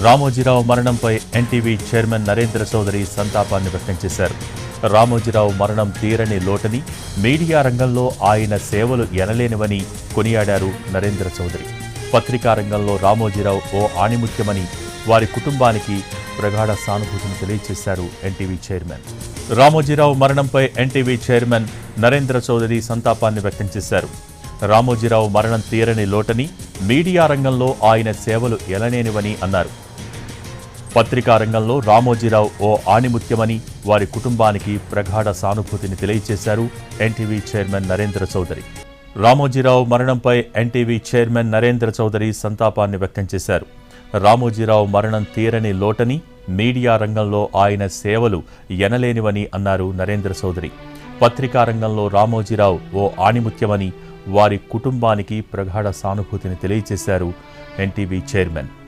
రామోజీరావు మరణంపై NTV chairman Narendra Chowdary సంతాపాన్ని వ్యక్తం చేశారు. రామోజీరావు మరణం తీరని లోటని, మీడియా రంగంలో ఆయన సేవలు ఎనలేనివని కొనియాడారు నరేంద్ర చౌదరి. పత్రికా రంగంలో రామోజీరావు ఓ ఆణిముత్యమని, వారి కుటుంబానికి ప్రగాఢ సానుభూతిని తెలియజేశారు ఎన్టీవీ చైర్మన్. రామోజీరావు మరణంపై ఎన్టీవీ చైర్మన్ నరేంద్ర చౌదరి సంతాపాన్ని వ్యక్తం చేశారు. రామోజీరావు మరణం తీరని లోటని, మీడియా రంగంలో ఆయన సేవలు ఎనలేనివని అన్నారు. పత్రికా రంగంలో రామోజీరావు ఓ ఆణిముత్యమని, వారి కుటుంబానికి ప్రగాఢ సానుభూతిని తెలియజేశారు ఎన్టీవీ చైర్మన్ నరేంద్ర చౌదరి. రామోజీరావు మరణంపై ఎన్టీవీ చైర్మన్ నరేంద్ర చౌదరి సంతాపాన్ని వ్యక్తం చేశారు. రామోజీరావు మరణం తీరని లోటని, మీడియా రంగంలో ఆయన సేవలు ఎనలేనివని అన్నారు నరేంద్ర చౌదరి. పత్రికా రంగంలో రామోజీరావు ఓ ఆణిముత్యమని, వారి కుటుంబానికి ప్రగాఢ సానుభూతిని తెలియజేశారు ఎన్టీవీ చైర్మన్.